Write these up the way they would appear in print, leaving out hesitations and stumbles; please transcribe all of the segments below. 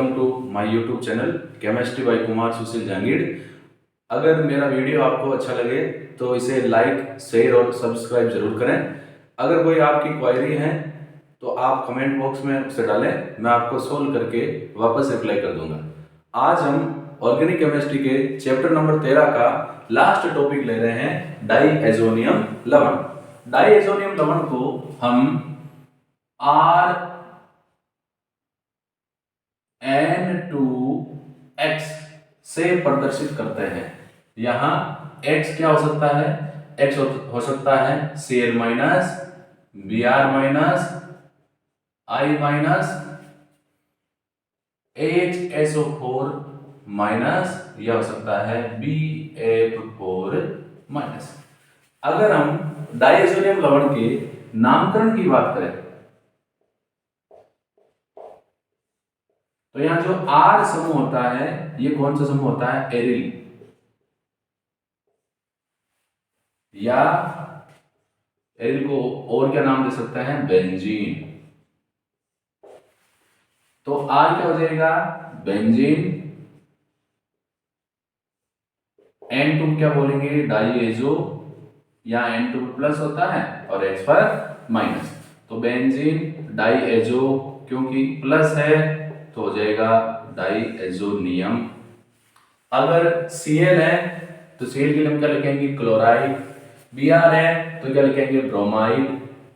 Welcome to my YouTube channel chemistry by Kumar Sushil Jahangir. अगर मेरा video आपको अच्छा लगे तो इसे लाइक, शेयर और सब्सक्राइब जरूर करें। अगर कोई आपकी क्वेरी है तो आप कमेंट बॉक्स में उसे डालें, मैं आपको सोल्व करके वापस रिप्लाई कर दूंगा। आज हम ऑर्गेनिक केमिस्ट्री के चैप्टर नंबर 13 का लास्ट टॉपिक ले रहे हैं, डाईएजोनियम लवण। डाईएजोनियम लवण को हम N2X से प्रदर्शित करते हैं। यहां X क्या हो सकता है? X हो सकता है Cl minus, Br minus, I minus, HSO4 minus, यह हो सकता है BF4 माइनस। अगर हम डाईएजोनियम लवण के नामकरण की बात करें तो यहां जो R समूह होता है, ये कौन सा समूह होता है? एरिल, या एरिल को और क्या नाम दे सकते हैं? बेंजीन। तो R क्या हो जाएगा? बेंजीन। N2 क्या बोलेंगे? डाईएजो, या N2 प्लस होता है और H पर माइनस, तो बेंजीन डाईएजो, क्योंकि प्लस है तो हो जाएगा डाईएजोनियम। अगर Cl है तो Cl के लिए हम क्या लिखेंगे? क्लोराइड। Br है तो क्या लिखेंगे? ब्रोमाइड।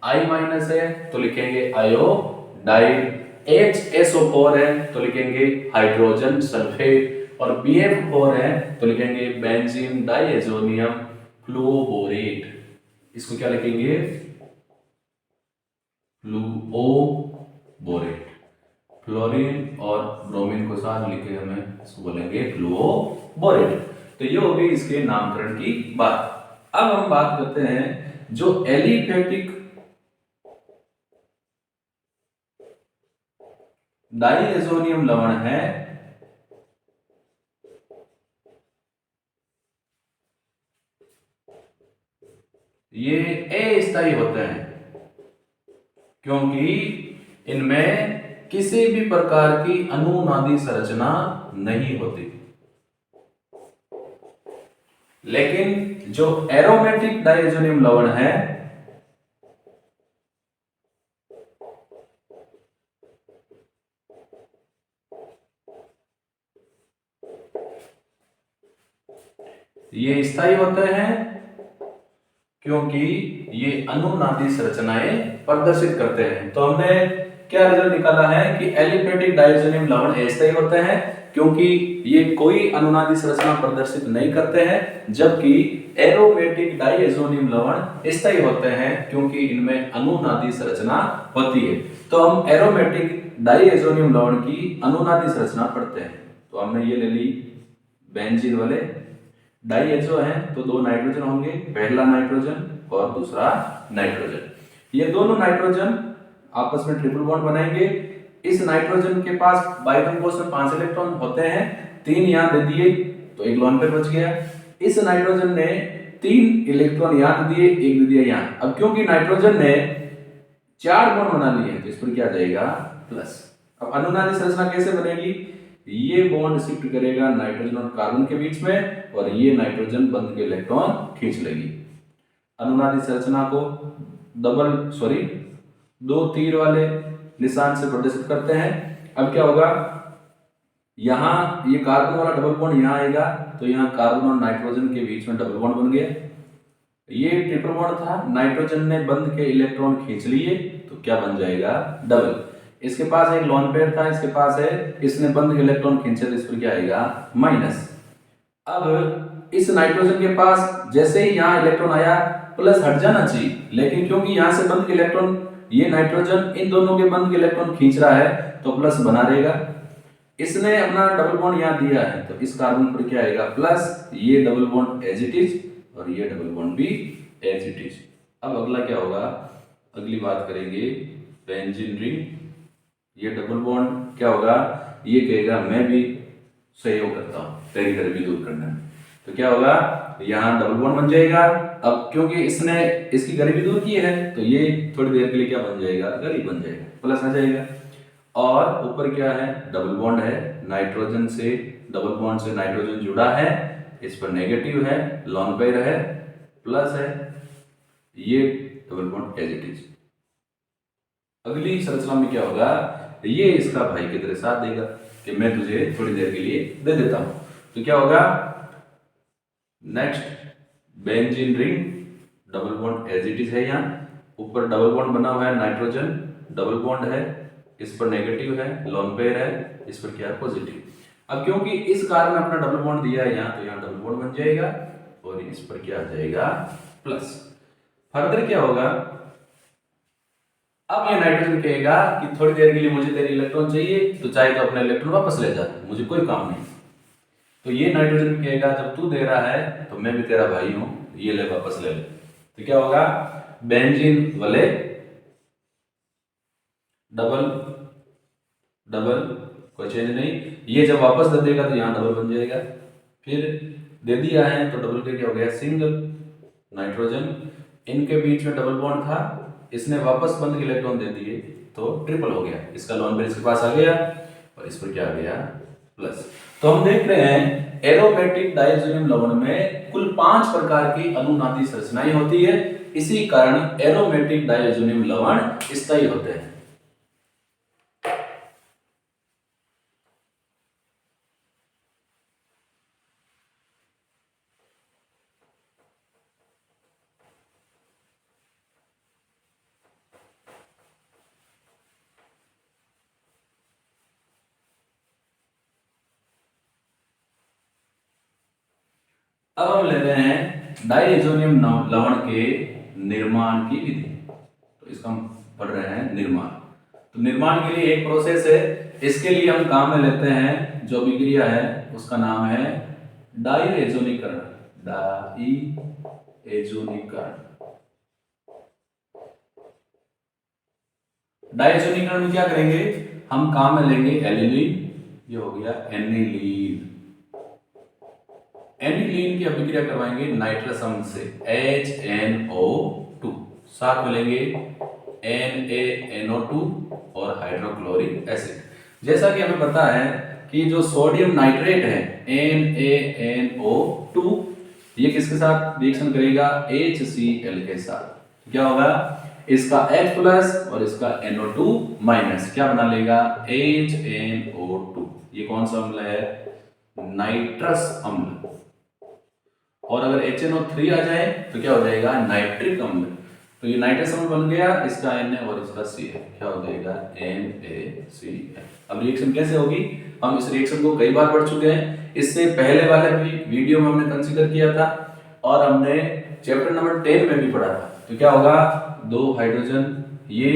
I माइनस है तो लिखेंगे आयोडाइड। HSO4 है तो लिखेंगे हाइड्रोजन सल्फेट, और BF4 है तो लिखेंगे बेंजीन डाईएजोनियम फ्लूओबोरेट। इसको क्या लिखेंगे? फ्लूओबोरेट। फ्लोरीन और ब्रोमीन को साथ लिखे हमें इसको बोलेंगे फ्लूओबोरेट। तो ये हो गई इसके नामकरण की बात। अब हम बात करते हैं जो एलिफेटिक डाईएजोनियम लवण है, ये अस्थायी होते हैं क्योंकि इनमें किसी भी प्रकार की अनुनादी संरचना नहीं होती। लेकिन जो एरोमेटिक डाईएजोनियम लवण है, ये स्थायी होते हैं क्योंकि ये अनुनादी संरचनाएं प्रदर्शित करते हैं। तो हमने क्या रिजल्ट निकाला है कि एलिफेटिक डाईएजोनियम लवण अस्थायी होते हैं क्योंकि ये कोई अनुनादी संरचना प्रदर्शित नहीं करते हैं, जबकि एरोमेटिक डाईएजोनियम लवण स्थायी होते हैं क्योंकि इनमें अनुनादी संरचना होती है। तो हम एरोमेटिक डाईएजोनियम लवण की अनुनादी संरचना पढ़ते हैं। तो हमने ये ले ली बेंजीन वाले। डाईएजो है तो दो नाइट्रोजन होंगे, पहला नाइट्रोजन और दूसरा नाइट्रोजन। ये दोनों नाइट्रोजन आपस में ट्रिपल बॉन्ड बनाएंगे। इस नाइट्रोजन के पास बाइकम कोष में 5 इलेक्ट्रॉन होते हैं, 3 यहां दे दिए तो एक लोन पेयर बच गया। इस नाइट्रोजन ने 3 इलेक्ट्रॉन यहां दे दिए, एक दे दिया यहां। अब क्योंकि नाइट्रोजन ने 4 बॉन्ड बना लिए तो इस पर क्या जाएगा? प्लस। अब अनुनादी संरचना कैसे बनेगी? ये बॉन्ड शिफ्ट करेगा नाइट्रोजन और कार्बन के बीच में, और ये नाइट्रोजन बंद के इलेक्ट्रॉन खींच लेगी। अनुनादी संरचना को दो तीर वाले निशान से प्रदर्शित करते हैं। अब क्या होगा? यहां ये कार्बन वाला डबल बॉन्ड यहां आएगा तो यहां कार्बन और नाइट्रोजन के बीच में डबल बॉन्ड बन गया। ये ट्रिपल बॉन्ड था, नाइट्रोजन ने बंद के इलेक्ट्रॉन खींच लिए तो क्या बन जाएगा? डबल। इसके पास एक लोन पेयर था, इसके पास है, इसने बंद के इलेक्ट्रॉन खींचे तो इस पर क्या आएगा? माइनस। अब इस नाइट्रोजन के पास जैसे ही यहां इलेक्ट्रॉन आया प्लस हट जाना चाहिए, लेकिन क्योंकि यहां से बंद के इलेक्ट्रॉन, ये नाइट्रोजन इन दोनों के बंद के इलेक्ट्रॉन खींच रहा है तो प्लस बना रहेगा। इसने अपना डबल बॉन्ड यहां दिया है तो इस कार्बन पर क्या आएगा? प्लस। ये double bond as it is और ये डबल बॉन्ड भी एज इट इज। अब अगला क्या होगा? अगली बात करेंगे बेंजीन रिंग। ये डबल बॉन्ड क्या होगा? ये कहेगा मैं भी सहयोग करता हूं तेरी गरीबी दूर करने में, तो क्या होगा? यहां डबल बॉन्ड बन जाएगा। अब क्योंकि इसने इसकी गरीबी दूर की है तो ये थोड़ी देर के लिए क्या बन जाएगा? गरीब बन जाएगा, प्लस आ जाएगा। और ऊपर क्या है, डबल बॉन्ड है, नाइट्रोजन से डबल बॉन्ड से नाइट्रोजन जुड़ा है, इस पर नेगेटिव है, लॉन पेयर है, प्लस है, ये double bond as it is. अगली संरचना में क्या होगा, ये इसका भाई की तरह साथ देगा कि मैं तुझे थोड़ी देर के लिए दे देता हूं। तो क्या होगा, next benzene ring, double bond as it is है, यहाँ ऊपर डबल बॉन्ड बना हुआ है, नाइट्रोजन डबल बॉन्ड है, इस पर नेगेटिव है, लोन पेयर है, इस पर क्या है, पॉजिटिव। अब क्योंकि इस कार में अपना डबल बॉन्ड दिया है यहाँ, तो यहाँ डबल बॉन्ड बन जाएगा और इस पर क्या आ जाएगा, प्लस। फर्दर क्या होगा, अब ये नाइट्रोजन कहेगा कि थोड़ी देर के लिए मुझे तेरे इलेक्ट्रॉन चाहिए, तो चाहे तो अपने इलेक्ट्रॉन वापस ले जा, मुझे कोई काम नहीं। तो ये नाइट्रोजन कहेगा जब तू दे रहा है तो मैं भी तेरा भाई हूं, ये ले वापस ले ले। तो क्या होगा, बेंजीन वाले डबल डबल, कोई चेंज नहीं, ये जब वापस दे देगा तो यहाँ डबल बन जाएगा। फिर दे दिया है तो डबल का क्या हो गया, सिंगल। नाइट्रोजन, इनके बीच में डबल बॉन्ड था, इसने वापस बंद के इलेक्ट्रॉन दे दिए तो ट्रिपल हो गया, इसका लॉन पेयर इसके पास आ गया और इस पर क्या आ गया, प्लस। तो हम देख रहे हैं एरोमेटिक डायज़ोनियम लवण में कुल 5 प्रकार की अनुनादी संरचनाएं होती है, इसी कारण एरोमेटिक डायज़ोनियम लवण स्थायी होते हैं। अब हम ले रहे हैं डायज़ोनियम लवण के निर्माण की विधि। तो इसका हम पढ़ रहे हैं निर्माण। तो निर्माण के लिए एक प्रोसेस है, इसके लिए हम काम में लेते हैं जो अभिक्रिया है उसका नाम है डायएजोनीकरण। डायएजोनीकरण, डायएजोनीकरण में क्या करेंगे, हम काम में लेंगे एनिलीन, ये हो गया एनिलीन। एनिलीन की अभिक्रिया करवाएंगे नाइट्रस अम्ल से HNO2, साथ में लेंगे NaNO2 और हाइड्रोक्लोरिक एसिड। जैसा कि हमें पता है कि जो सोडियम नाइट्रेट है NaNO2, ये किसके साथ रिएक्शन करेगा, HCl के साथ। क्या होगा, इसका H प्लस और इसका NO2 माइनस क्या बना लेगा, HNO2। ये कौन सा अम्ल है, नाइट्रस अम्ल। और अगर HNO3 आ जाए तो क्या हो जाएगा, नाइट्रिक अम्ल। तो ये नाइट्रस अम्ल बन गया, इसका Na और इसका Cl, क्या हो जाएगा, NaCl। अब रिएक्शन कैसे होगी, हम इस रिएक्शन को कई बार पढ़ चुके हैं, इससे पहले वाले भी वीडियो में हमने कंसीडर किया था और हमने चैप्टर नंबर 10 में भी पढ़ा था। तो क्या होगा, 2 हाइड्रोजन ये,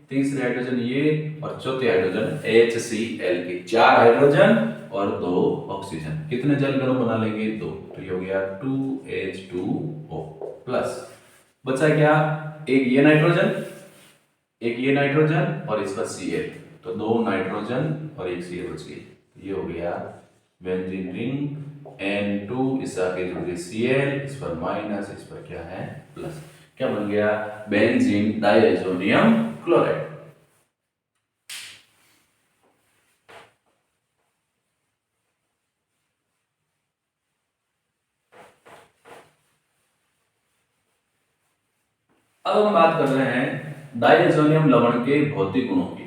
तीसरे हाइड्रोजन ये और चौथे हाइड्रोजन HCl के 4 हाइड्रोजन और 2 ऑक्सीजन। कितने जल अणु बना लेंगे, 2। तो ये हो गया 2H2O प्लस। बचा क्या, एक ये नाइट्रोजन, एक ये नाइट्रोजन और इसका Cl, तो 2 नाइट्रोजन और एक Cl बच गई। ये हो गया बेंजीन रिंग, N2, इससे आगे जुड़ गए Cl, इस पर माइनस, इस पर क्या है, प्लस। क्या बन गया, बेंजीन डायज़ोनियम क्लोराइड। अब हम बात कर रहे हैं डायज़ोनियम लवण के भौतिक गुणों की।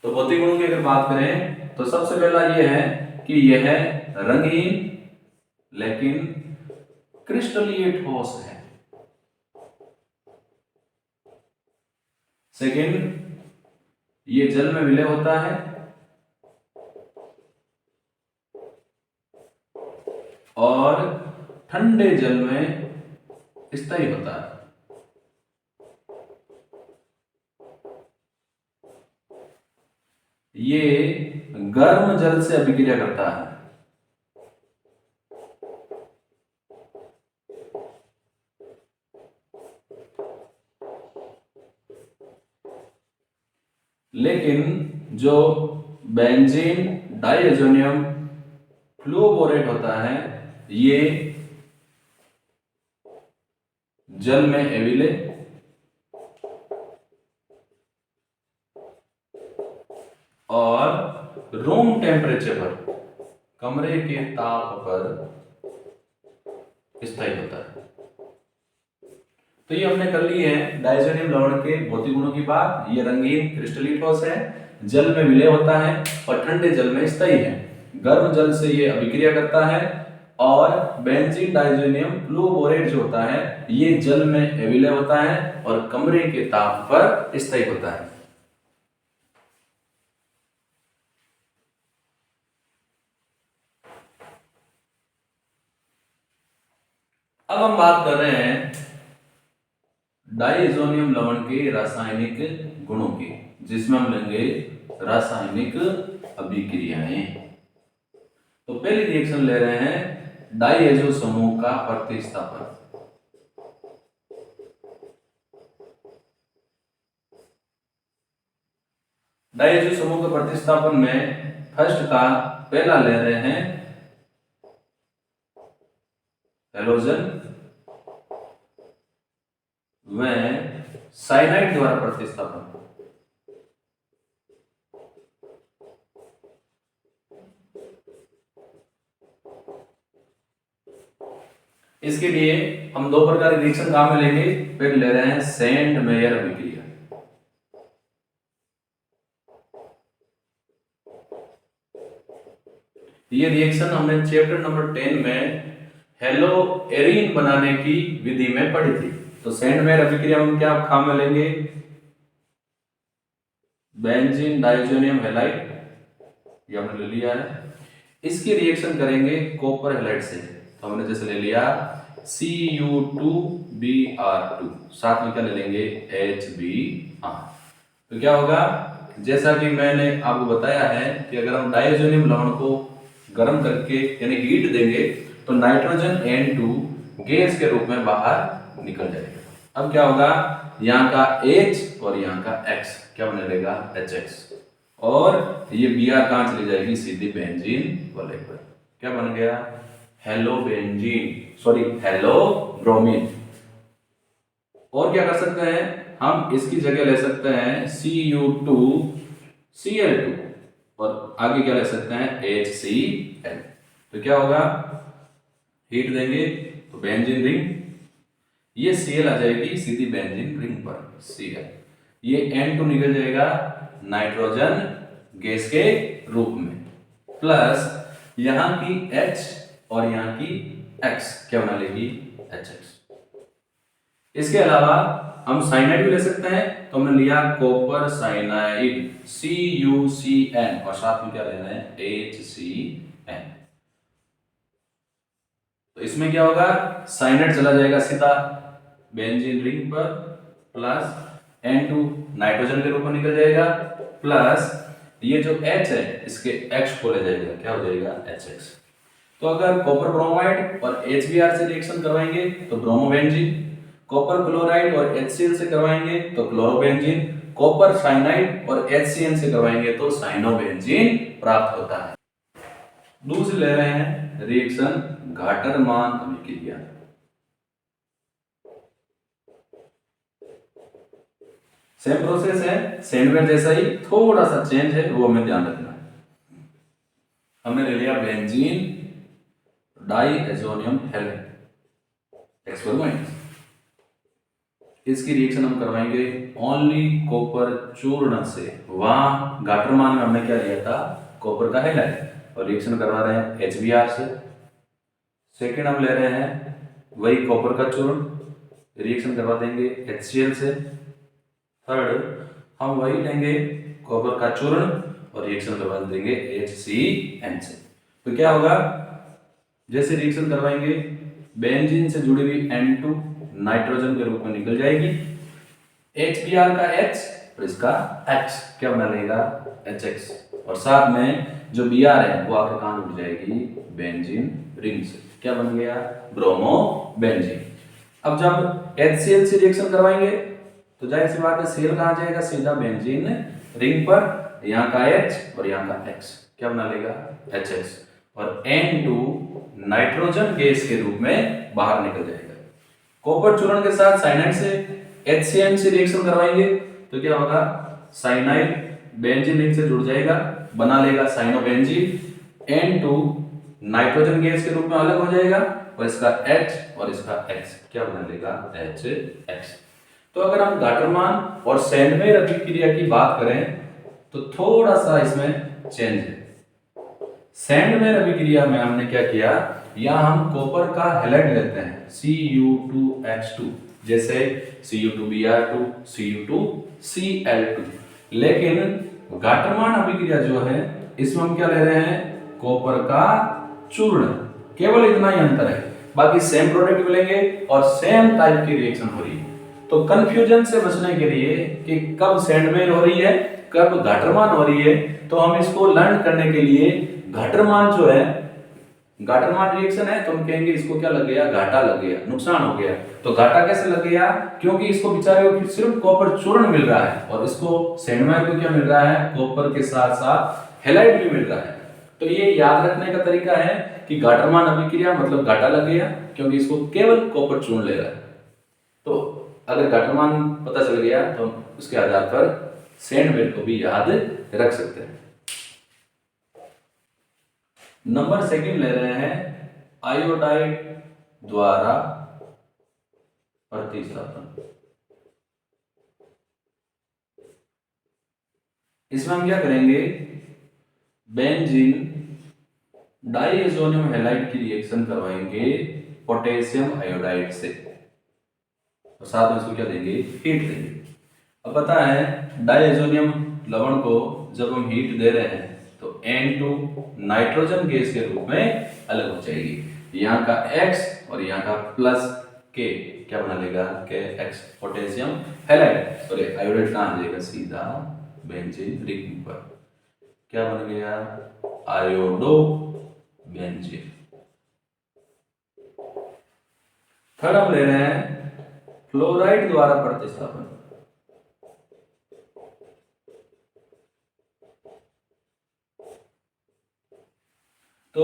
तो भौतिक गुणों की अगर बात करें तो सबसे पहला यह है कि यह रंगहीन लेकिन क्रिस्टलीय ठोस है। सेकंड, ये जल में विलय होता है और ठंडे जल में स्थायी होता है। ये गर्म जल से अभिक्रिया करता है। लेकिन जो बेंजीन डायज़ोनियम फ्लुओबोरेट होता है, ये जल में अविलय और रूम टेम्परेचर पर, कमरे के ताप पर स्थायी होता है। तो ये हमने कर ली है डायज़ोनियम लवण के भौतिक गुणों की बात। ये रंगीन क्रिस्टलीय ठोस है, जल में विलय होता है और ठंडे जल में स्थायी है। गर्म जल से ये अभिक्रिया करता है और बेंजीन डायज़ोनियम फ्लुओरोबोरेट जो होता है ये जल में विलय होता है और कमरे के ताप पर स्थायी होता है। अब हम बात कर रहे हैं डायज़ोनियम लवण के रासायनिक गुणों की, जिसमें हम लेंगे रासायनिक अभिक्रियाएं। तो पहली रिएक्शन ले रहे हैं डायज़ो समूह का प्रतिस्थापन। डायज़ो समूह के प्रतिस्थापन में फर्स्ट का पहला ले रहे हैं हेलोजन व साइनाइड द्वारा प्रतिस्थापन। इसके लिए हम दो प्रकार के रिएक्शन काम में लेंगे। फिर ले रहे हैं सेंड मेयर अभिक्रिया। ये रिएक्शन हमने चैप्टर नंबर 10 में हेलो एरीन बनाने की विधि में पढ़ी थी। तो सेंड मेयर अभिक्रिया हम क्या काम में लेंगे, बेंजीन डायज़ोनियम हैलाइड, ये हमने ले लिया है। इसकी रिएक्शन करेंगे कॉपर हैलाइड से। तो हमने जैसे ले लिया Cu2Br2, साथ में क्या ले लेंगे HBr। तो क्या होगा, जैसा कि मैंने आपको बताया है कि अगर हम डायज़ोनियम लवण को गर्म करके यानी हीट देंगे तो नाइट्रोजन N2 गैस के रूप में बाहर निकल जाएगा। अब क्या होगा, यहाँ का H और यहाँ का X क्या बने रहेगा HX, और ये Br कहाँ चली जाएगी सीधी बेंजीन वाले पर। क्या बन गया hello benzene, sorry hello bromine. और क्या कर सकते हैं, हम इसकी जगह ले सकते हैं Cu2Cl2 और आगे क्या ले सकते हैं HCl। तो क्या होगा, हीट देंगे तो बेंजीन रिंग, ये Cl आ जाएगी सीधी बेंजीन रिंग पर Cl, ये N2 निकल जाएगा नाइट्रोजन गैस के रूप में, प्लस यहाँ की H और यहाँ की X क्या बना लेगी HX। इसके अलावा हम साइनाइड भी ले सकते हैं। तो हमने लिया कॉपर साइनाइड CuCN और साथ में क्या लेना है HCN। तो इसमें क्या होगा, साइनाइड चला जाएगा सीधा बेंजीन रिंग पर, प्लस N2 नाइट्रोजन के रूप में निकल जाएगा, प्लस ये जो H है इसके X को ले जाएगा, क्या हो जाएगा HX। तो अगर कॉपर ब्रोमाइड और HBr से रिएक्शन करवाएंगे तो ब्रोमोबेंजीन, कॉपर क्लोराइड और HCl से करवाएंगे तो क्लोरोबेंजीन, कॉपर साइनाइड और HCN से करवाएंगे तो साइनोबेंजीन प्राप्त होता है। दूसरी ले रहे हैं रिएक्शन घाटरमान अभिक्रिया। सेम प्रोसेस है, सैंडविच जैसा ही, थोड़ा सा चेंज है वो हमें ध्यान रखना है। हमने ले लिया बेंजीन डायज़ोनियम हैलाइड एक्सपेरिमेंट। इसकी रिएक्शन हम करवाएंगे ओनली कॉपर चूर्ण से। वहां गाटरमान में हमने क्या लिया था कॉपर का हैलाइड, और रिएक्शन करवा रहे हैं HBr से। सेकेंड हम ले रहे हैं वही कॉपर का चूर्ण, रिएक्शन करवा देंगे HCl से। थर्ड हम वही लेंगे कॉपर का चूर्ण और रिएक्शन करवा देंगे HCN से। तो क्या होगा, जैसे रिएक्शन करवाएंगे बेंजीन से जुड़ी हुई N2 नाइट्रोजन के रूप में निकल जाएगी, HBr का H और इसका X क्या बना लेगा HX, और साथ में जो Br है वो आकर कहां जुड़ जाएगी बेंजीन रिंग से, क्या बन गया ब्रोमो बेंजीन। अब जब HCl से रिएक्शन करवाएंगे तो जाहिर सी बात है Cl कहां जाएगा सीधा बेंजीन रिंग पर, यहाँ का H और यहाँ का X क्या बना लेगा HX, और N2 नाइट्रोजन गैस के रूप में बाहर निकल जाएगा। कॉपर चूर्ण के साथ साइनाइड से HCN से रिएक्शन करवाएंगे तो क्या होगा साइनाइड बेंजीन रिंग से जुड़ जाएगा, बना लेगा साइनोबेंजीन, N2 नाइट्रोजन गैस के रूप में अलग हो जाएगा और इसका H और इसका X क्या बना लेगा HX। तो अगर हम गाटरमान और सैंडमेयर अभिक्रिया की बात करें तो थोड़ा सा इसमें चेंज है। सैंडमेयर अभिक्रिया में हमने क्या किया, यहाँ हम कॉपर का हैलाइड लेते हैं Cu2H2, जैसे Cu2Br2, Cu2Cl2। लेकिन गाटरमान अभिक्रिया जो है इसमें हम क्या ले रहे हैं, कॉपर का चूर्ण। केवल इतना ही अंतर है, बाकी सेम प्रोडक्ट मिलेंगे और सेम टाइप की रिएक्शन हो रही है। तो कंफ्यूजन से बचने के लिए कि कब सैंडमेयर हो रही है कब गाटरमान हो रही है, तो हम इसको लर्न करने के लिए गाटरमान जो है, गाटरमान रिएक्शन है तो हम कहेंगे इसको क्या लग गया, घाटा लग गया, नुकसान हो गया। तो घाटा कैसे लग गया, क्योंकि इसको बेचारे को सिर्फ कॉपर चूर्ण मिल रहा है और इसको सैंडमेयर को क्या मिल रहा है, कॉपर के साथ साथ हैलाइड भी मिल रहा है। तो ये याद रखने का तरीका है कि गाटरमान अभिक्रिया मतलब घाटा लग गया, क्योंकि इसको केवल कॉपर चूर्ण ले रहा है। तो अगर गाटरमान पता चल गया तो उसके आधार पर सैंडमेयर को भी याद रख सकते हैं। नंबर सेकंड ले रहे हैं आयोडाइड द्वारा प्रतिस्थापन। इसमें हम क्या करेंगे, बेंजीन डाइएजोनियम हैलाइड की रिएक्शन करवाएंगे पोटेशियम आयोडाइड से और साथ में इसको क्या देंगे, हीट देंगे। अब पता है डाइएजोनियम लवण को जब हम हीट दे रहे हैं तो N2 नाइट्रोजन गैस के रूप में अलग हो जाएगी। यहाँ का X और यहाँ का प्लस K क्या बना लेगा, KX potassium halide. Sorry iodide कहाँ आ जाएगा, सीधा बेंजीन रिंग पर क्या बन गया, आयोडो बेंजीन। थर्ड हम ले रहे हैं फ्लोराइड द्वारा प्रतिस्थापन। तो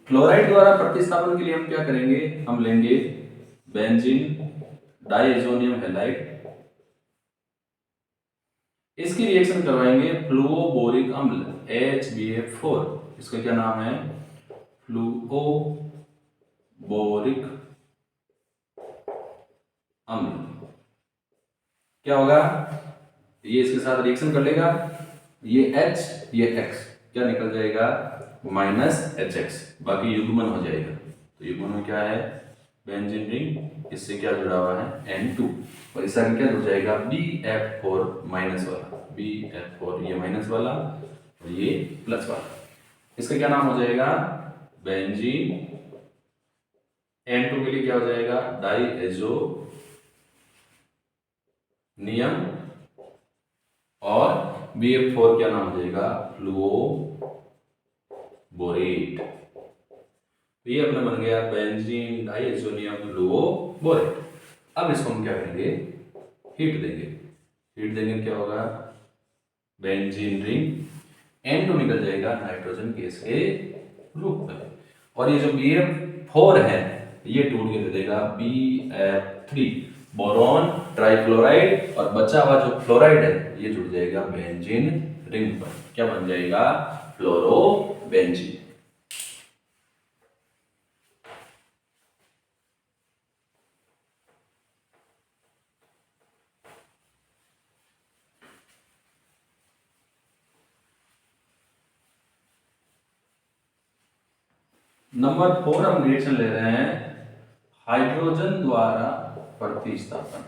फ्लोराइड द्वारा प्रतिस्थापन के लिए हम क्या करेंगे, हम लेंगे बेंजीन डाइएजोनियम हैलाइड, इसकी रिएक्शन करवाएंगे फ्लूओबोरिक अम्ल HBF4। इसका क्या नाम है, फ्लूओबोरिक अम्ल। क्या होगा, ये इसके साथ रिएक्शन कर लेगा, ये H ये X क्या निकल जाएगा, -HX, बाकी युग्मन हो जाएगा। तो युग्मन में क्या है, बेंजीन रिंग, इससे क्या जुड़ा हुआ है N2 और इससे आगे क्या जुड़ जाएगा BF4 माइनस वाला, BF4 ये माइनस वाला और ये प्लस वाला। इसका क्या नाम हो जाएगा, बेंजीन। N2 के लिए क्या हो जाएगा, डाइएजोनियम और BF4 क्या नाम हो जाएगा, फ्लूओबोरेट। तो ये अपना बन गया बेंजीन डाइएजोनियम फ्लूओबोरेट। अब इसको हम क्या करेंगे, हीट देंगे। हीट देंगे क्या होगा, बेंजीन रिंग N2 निकल जाएगा नाइट्रोजन गैस के रूप में और ये जो BF4 है ये टूट के दे देगा BF3 बोरॉन ट्राइफ्लोराइड और बचा हुआ जो फ्लोराइड है ये जुड़ जाएगा बेंजीन रिंग पर, क्या बन जाएगा, फ्लोरोबेंजीन। नंबर 4 हम रिएक्शन ले रहे हैं हाइड्रोजन द्वारा प्रतिस्थापन।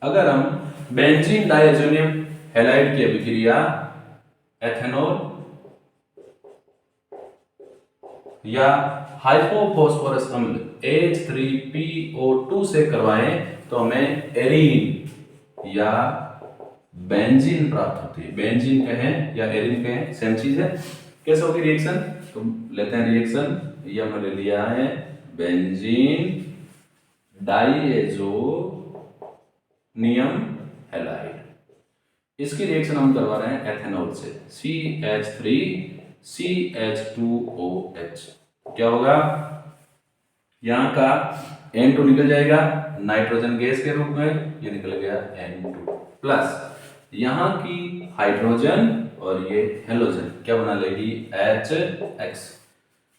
अगर हम बेंजीन डाइएजोनियम हैलाइड की अभिक्रिया एथेनॉल या हाइपोफॉस्फोरस अम्ल H3PO2 से करवाएं तो हमें एरीन या बेंजीन प्राप्त होती है। बेंजीन कहें या एरीन कहें सेम चीज है। कैसे होगी रिएक्शन, तो लेते हैं रिएक्शन, ये हमने ले लिया है बेंजीन डाइएजोनियम हैलाइड, इसकी रिएक्शन हम करवा रहे हैं एथेनॉल से CH3CH2OH। क्या होगा, यहाँ का N2 निकल जाएगा, नाइट्रोजन गैस के रूप में, ये निकल गया N2 प्लस यहाँ की हाइड्रोजन और ये हेलोजन क्या बना लेगी HX।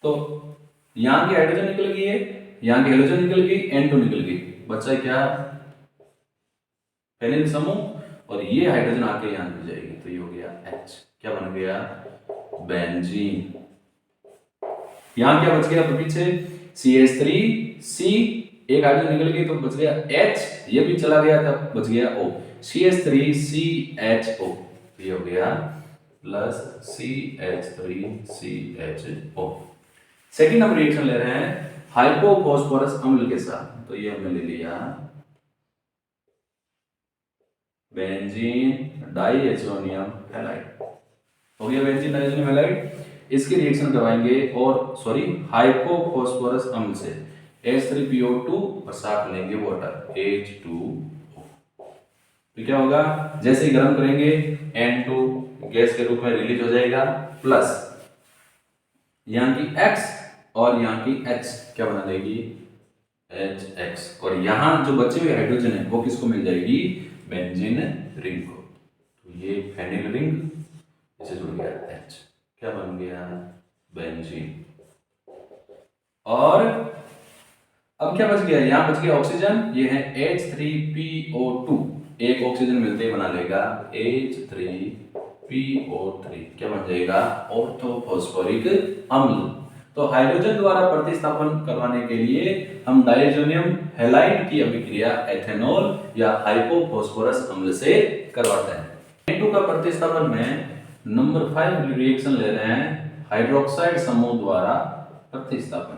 तो यहाँ की हाइड्रोजन निकल गई है, यहाँ की हेलोजन निकल गई, N2 निकल गई, बचा क्या फेनिल समूह और ये हाइड्रोजन आके यहाँ मिल जाएगी, तो ये हो गया H, क्या बन गया बेंजीन। यहाँ क्या बच गया तो पीछे CH3C, एक हाइड्रोजन निकल गई तो बच गया H, ये भी चला गया था बच गया O, CH3CHO, ये हो गया प्लस CH3CHO। सेकेंड हम रिएक्शन ले रहे हैं हाइपोफॉस्फोरस अम्ल के साथ, तो ये हमने ले लिया बेंजीन डाइएज़ोनियम हैलाइड, हो गया बेंजीन डाइएज़ोनियम हैलाइड। इसकी रिएक्शन करवाएंगे और सॉरी हाइपोफॉस्फोरस अम्ल से H3PO2 और साथ लेंगे वाटर H2O, तो क्या होगा जैसे ही गर्म करेंगे N2 गैस के रूप में रिलीज हो जाएगा प्लस यहाँ की X और यहाँ की H क्या बना देगी HX, और यहाँ जो बचे हुए हाइड्रोजन है वो किसको मिल जाएगी बेंजीन रिंग को, तो ये फेनिल रिंग इसे जुड़ गया H, क्या बन गया बेंजीन। और अब क्या बच गया, यहाँ बच गया ऑक्सीजन, ये है H3PO2, एक ऑक्सीजन मिलते ही बना लेगा H3PO3, क्या बन जाएगा ऑर्थोफॉस्फोरिक अम्ल। तो हाइड्रोजन द्वारा प्रतिस्थापन करवाने के लिए हम डाइज़ोनियम हैलाइड की अभिक्रिया एथेनॉल या हाइपोफॉस्फोरस अम्ल से करवाते हैं। N2 का प्रतिस्थापन में नंबर 5 रिएक्शन ले रहे हैं हाइड्रोक्साइड समूह द्वारा प्रतिस्थापन।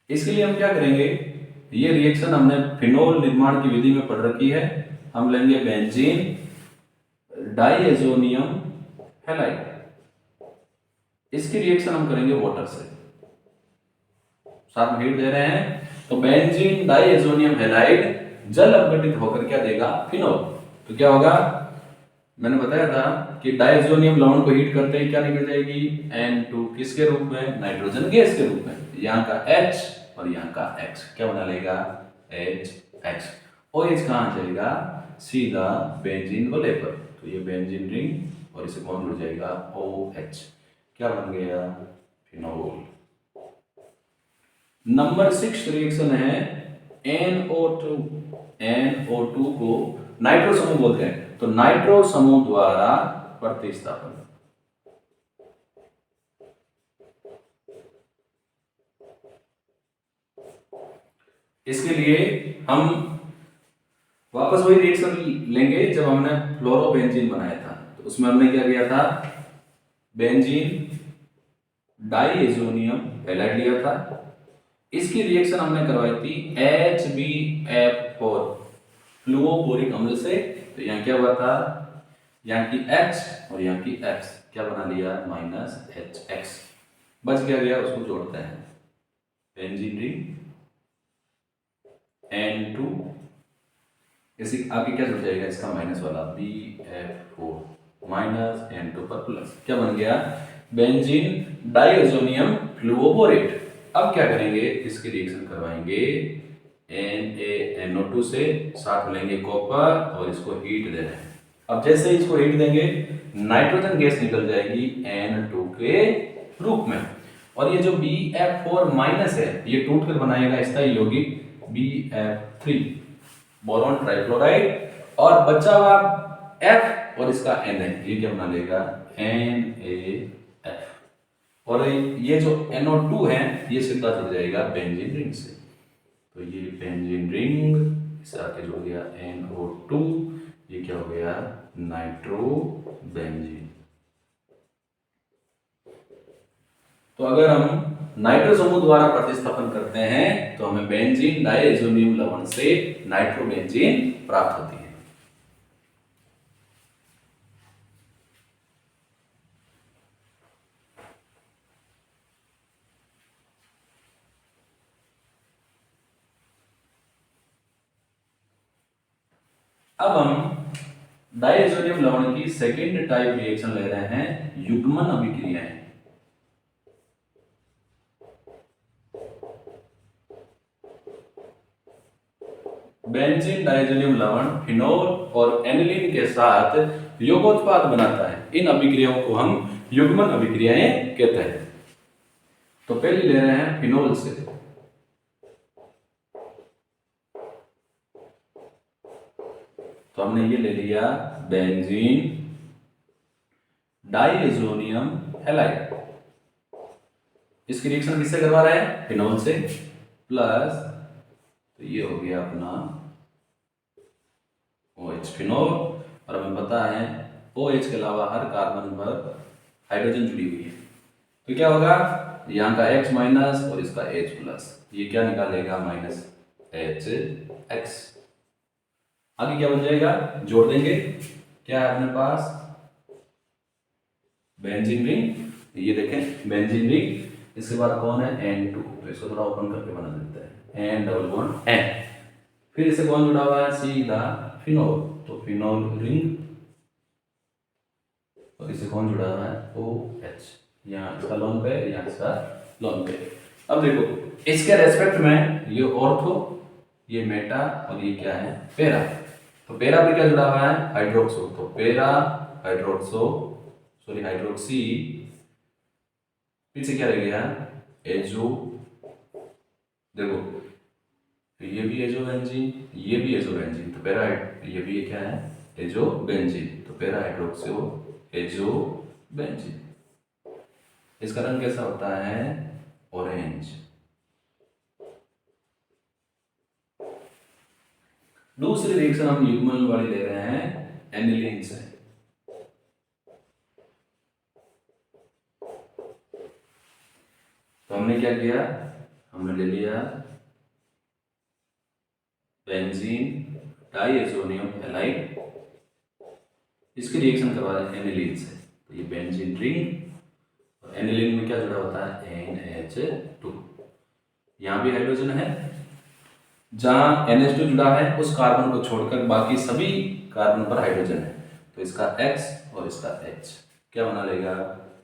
इसके लिए हम क्या करेंगे, ये रिएक्शन हमने फिनोल निर्माण की विधि में पढ़ रखी है, हम लेंगे बेंजीन डाइएज़ोनियम हैलाइड, इसकी रिएक्शन हम करेंगे वाटर से, साथ में हीट दे रहे हैं, तो बेंजीन डाइएज़ोनियम हैलाइड जल अपघटित होकर क्या देगा फिनोल, तो क्या होगा मैंने बताया था कि डाइएज़ोनियम लवण को हीट करते ही क्या निकल जाएगी N2 किसके रूप में नाइट्रोजन गैस के रूप में, यहाँ का H और यहाँ का X क्या बना लेगा HX, OH कहाँ जाएगा सीधा बेंजीन को लेकर, तो ये बेंजीन रिंग और इसे कौन जुड़ जाएगा OH, क्या बन गया फिनोल। नंबर 6 रिएक्शन है NO2, NO2 को नाइट्रो समूह बोलते हैं, तो नाइट्रो समूह द्वारा प्रतिस्थापन, इसके लिए हम वापस वही रिएक्शन लेंगे जब हमने फ्लोरोबेंजीन बनाया था, तो उसमें हमने क्या किया था बेंजीन डाइएज़ोनियम हैलाइड लिया था, इसकी रिएक्शन हमने करवाई थी HbF4 फ्लुओपोरिक अम्ल से, तो यहाँ क्या हुआ था यहाँ की H और यहाँ की X क्या बना लिया -HX, बच क्या गया उसको जोड़ते हैं बेंजीन रिंग N2, इसी आगे क्या जुड़ जाएगा इसका माइनस वाला BF4 -N2 पर प्लस, क्या बन गया बेंजीन डाइएज़ोनियम फ्लुओपोरेट। अब क्या करेंगे इसकी रिएक्शन करवाएंगे NaNO2 से, साथ लेंगे कॉपर और इसको हीट दे रहे हैं, अब जैसे ही इसको हीट देंगे नाइट्रोजन गैस निकल जाएगी N2 के रूप में, और ये जो BF4 माइनस है ये टूट कर बनाएगा स्थायी यौगिक BF3 बोरॉन ट्राइफ्लोराइड, और बचा हुआ F और इसका Na ये क्या बना लेगा NaF, और ये जो NO2 है ये सीधा जुड़ जाएगा बेंजीन रिंग से, तो ये बेंजीन रिंग इसे आके जुड़ गया NO2, ये क्या हो गया नाइट्रो बेंजीन। तो अगर हम नाइट्रो समूह द्वारा प्रतिस्थापन करते हैं तो हमें बेंजीन डाइएज़ोनियम लवण से नाइट्रोबेंजीन प्राप्त होती है। अब हम डायजोनियम लवण की सेकेंड टाइप रिएक्शन ले रहे हैं युग्मन अभिक्रियाएं। बेंजीन डायजोनियम लवण फिनोल और एनिलीन के साथ योगोत्पाद बनाता है। इन अभिक्रियाओं को हम युग्मन अभिक्रियाएं कहते हैं। तो पहले ले रहे हैं फिनोल से। तो हमने ये ले लिया बेंजीन डायजोनियम हैलाइड। इसकी रिएक्शन किससे करवा रहे हैं? फिनोल से। प्लस तो ये हो गया अपना OH फिनोल, और हमें पता है OH के अलावा हर कार्बन पर हाइड्रोजन जुड़ी हुई है। तो क्या होगा, यहाँ का H माइनस और इसका H प्लस, ये क्या निकालेगा? Minus HX। आगे क्या बन जाएगा? जोड़ देंगे। क्या है अपने पास? Benzene ring. ये देखें बेंजीन रिंग, इसके बाद कौन है? N2। तो इसको थोड़ा ओपन करके बना देते हैं, N डबल बॉन्ड N। फिर इससे कौन जुड़ा हुआ है? सीधा फिनोल। तो फिनोल रिंग, और इससे कौन जुड़ा हुआ है? OH। यहाँ इसका लोन पे, यहाँ इसका लोन पे। अब देखो इसके रेस्पेक्ट में ये ऑर्थो, ये मेटा, और ये क्या है? पेरा। तो पेरा पे क्या जुड़ा हुआ है? हाइड्रोक्सो। तो पेरा हाइड्रोक्सो, सॉरी हाइड्रोक्सी, पीछे क्या रह गया? एजो। देखो तो ये भी एजो बेंजीन, ये भी एजो बेंजीन। तो पेरा, ये भी क्या है? Azo benzene. तो पेरा हाइड्रोक्सो एजो बेंजीन। इसका रंग कैसा होता है? ऑरेंज। दूसरी रिएक्शन हम युग्मन वाली ले रहे हैं एनिलीन से। तो हमने क्या किया? हमने ले लिया बेंजीन डायजोनियम हैलाइड, इसकी रिएक्शन करवा रहे हैं एनिलीन से। तो ये बेंजीन रिंग, और एनिलीन में क्या जुड़ा होता है? NH2। यहाँ भी हाइड्रोजन है, जहाँ NH2 जुड़ा है उस कार्बन को छोड़कर बाकी सभी कार्बन पर हाइड्रोजन है। तो इसका X और इसका H क्या बना लेगा?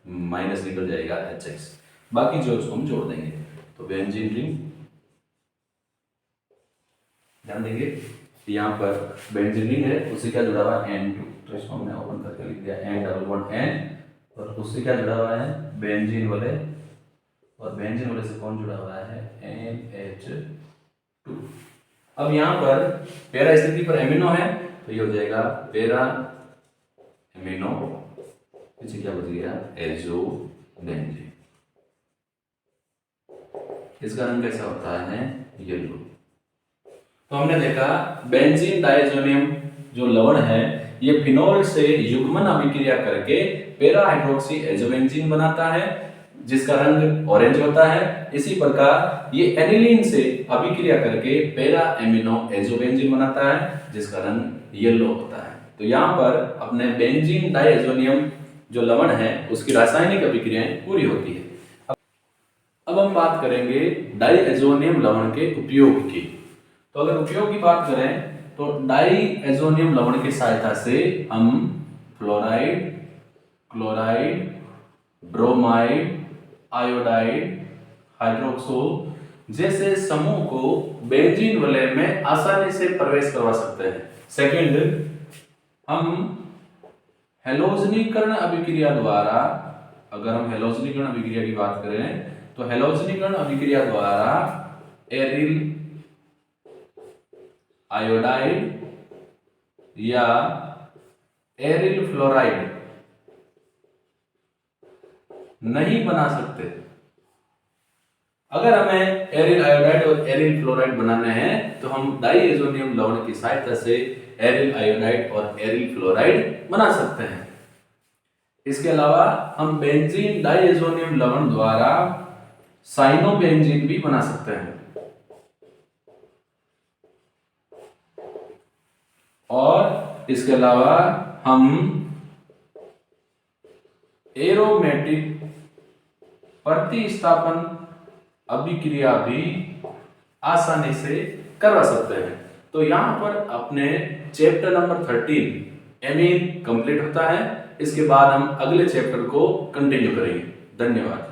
माइनस निकल जाएगा HX। बाकी जो उसको हम जोड़ देंगे। तो बेंजीन रिंग, ध्यान देंगे यहाँ पर बेंजीन रिंग है, उससे क्या जुड़ा हुआ है? N2। तो इसको हमने ओपन करके लिख दिया N डबल बॉन्ड N, और उससे क्या जुड़ा हुआ है? बेंजीन वाले, और बेंजीन वाले से कौन जुड़ा हुआ है? NH2। अब यहाँ पर पेरा स्थिति पर एमिनो है, तो ये हो जाएगा पेरा एमिनो, पीछे क्या बच गया? Azo benzene. इसका रंग कैसा होता है? येलो। तो हमने देखा बेंजीन डायजोनियम जो लवण है, ये फिनोल से युग्मन अभिक्रिया करके पेरा हाइड्रोक्सी एजोबेंजीन बनाता है, जिसका रंग ऑरेंज होता है। इसी प्रकार ये एनिलीन से अभिक्रिया करके पेरा एमिनो एजोबेंजीन बनाता है, जिसका रंग येलो होता है। तो यहाँ पर अपने बेंजीन डायजोनियम जो लवण है उसकी रासायनिक अभिक्रियाएं पूरी होती है। अब हम बात करेंगे डायजोनियम लवण के उपयोग की। तो अगर उपयोग की बात करें तो डायजोनियम लवण की सहायता से हम fluoride, chloride, bromide, iodide, hydroxo जैसे समूह को बेंजीन वलय में आसानी से प्रवेश करवा सकते हैं। सेकंड, हम हैलोजनीकरण अभिक्रिया द्वारा, अगर हम हैलोजनीकरण अभिक्रिया की बात करें तो हैलोजनीकरण अभिक्रिया द्वारा एरिल आयोडाइड या एरिल फ्लोराइड नहीं बना सकते। अगर हमें एरिल आयोडाइड और एरिल फ्लोराइड बनाने हैं तो हम डायजोनियम लवण की सहायता से एरिल आयोडाइड और एरिल फ्लोराइड बना सकते हैं। इसके अलावा हम बेंजीन डायजोनियम लवण द्वारा साइनोबेंजीन भी बना सकते हैं, और इसके अलावा हम एरोमेटिक प्रतिस्थापन अभिक्रिया भी आसानी से करवा सकते हैं। तो यहां पर अपने चैप्टर नंबर 13 एमीन कंप्लीट होता है। इसके बाद हम अगले चैप्टर को कंटिन्यू करेंगे। धन्यवाद।